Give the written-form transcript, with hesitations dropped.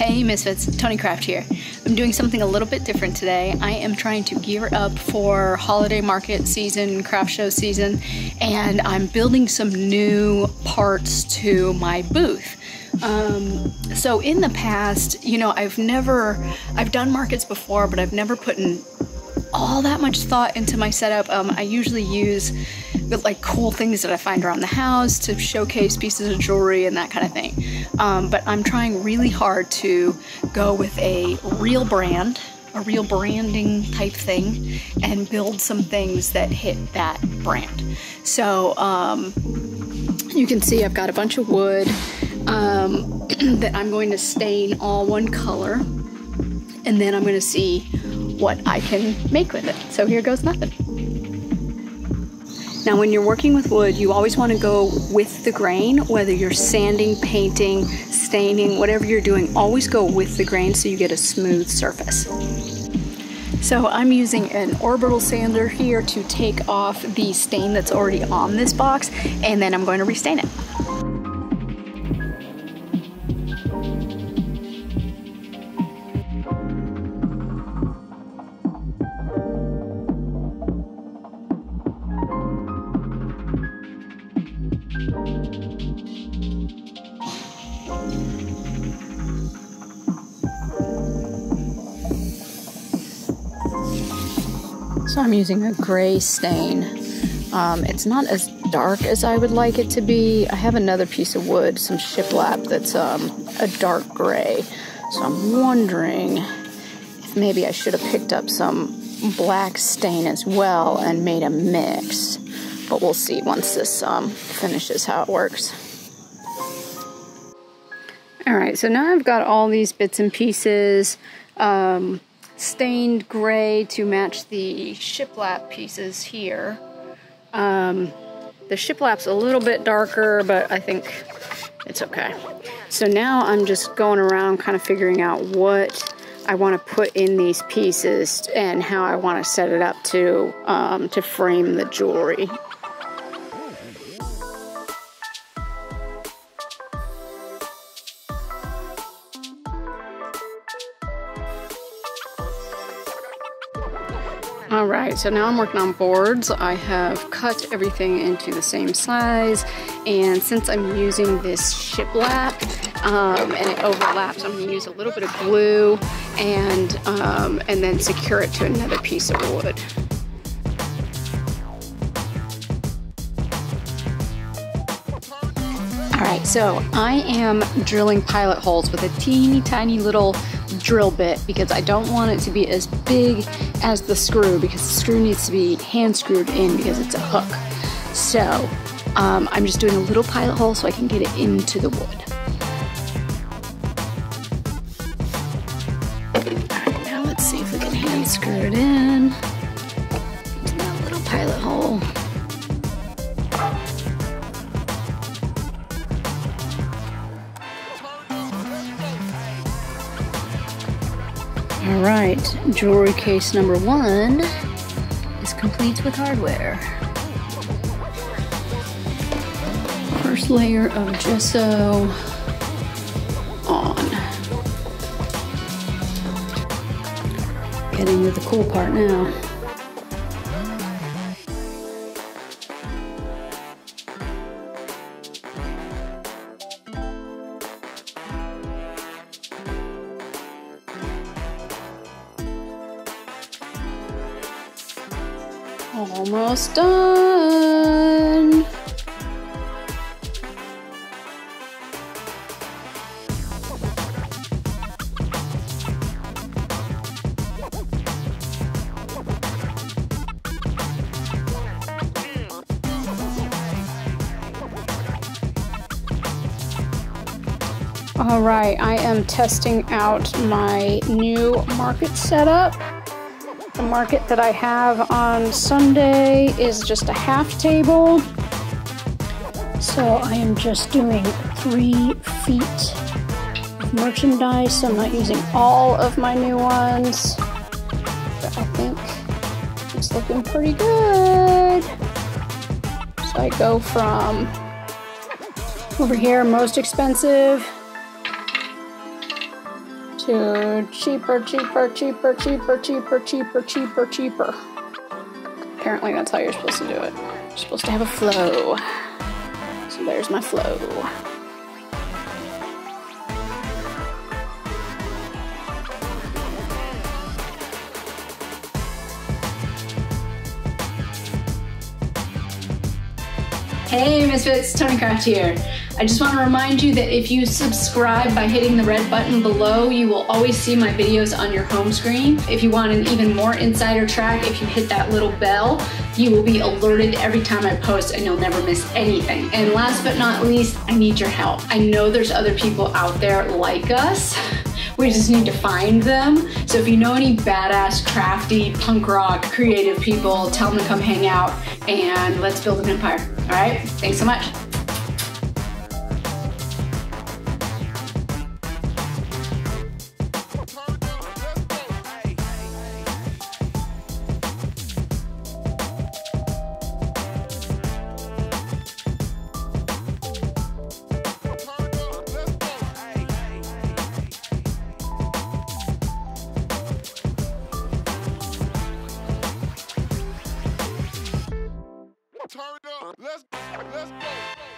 Hey Misfits, Toni Craft here. I'm doing something a little bit different today. I am trying to gear up for holiday market season, craft show season, and I'm building some new parts to my booth. So in the past, you know, I've done markets before, but I've never put in all that much thought into my setup. I usually use like cool things that I find around the house to showcase pieces of jewelry and that kind of thing. But I'm trying really hard to go with a real brand, a real branding type thing, and build some things that hit that brand. So you can see I've got a bunch of wood that I'm going to stain all one color, and then I'm going to see what I can make with it. So here goes nothing. Now when you're working with wood, you always want to go with the grain, whether you're sanding, painting, staining, whatever you're doing, always go with the grain so you get a smooth surface. So I'm using an orbital sander here to take off the stain that's already on this box, and then I'm going to restain it. So I'm using a gray stain. It's not as dark as I would like it to be. I have another piece of wood, some shiplap, that's a dark gray. So I'm wondering if maybe I should have picked up some black stain as well and made a mix. But we'll see once this finishes how it works. Alright, so now I've got all these bits and pieces stained gray to match the shiplap pieces here. The shiplap's a little bit darker, but I think it's okay. So now I'm just going around kind of figuring out what I want to put in these pieces and how I want to set it up to frame the jewelry. Alright, so now I'm working on boards. I have cut everything into the same size, and since I'm using this shiplap and it overlaps, I'm going to use a little bit of glue and then secure it to another piece of wood. Alright, so I am drilling pilot holes with a teeny tiny little drill bit because I don't want it to be as big as the screw, because the screw needs to be hand screwed in because it's a hook. So I'm just doing a little pilot hole so I can get it into the wood. Alright, now let's see if we can hand screw it in into that little pilot hole. Alright, jewelry case number 1 is complete with hardware. First layer of gesso on. Getting to the cool part now. Almost done. All right, I am testing out my new market setup. The market that I have on Sunday is just a half table. So I am just doing 3 feet of merchandise. So I'm not using all of my new ones, but I think it's looking pretty good. So I go from over here, most expensive, to cheaper, cheaper, cheaper, cheaper, cheaper, cheaper, cheaper, cheaper. Apparently that's how you're supposed to do it. You're supposed to have a flow. So there's my flow. Hey Misfits, Toni Craft here. I just want to remind you that if you subscribe by hitting the red button below, you will always see my videos on your home screen. If you want an even more insider track, if you hit that little bell, you will be alerted every time I post and you'll never miss anything. And last but not least, I need your help. I know there's other people out there like us. We just need to find them. So if you know any badass, crafty, punk rock, creative people, tell them to come hang out and let's build an empire. All right, thanks so much. Turn up, let's go.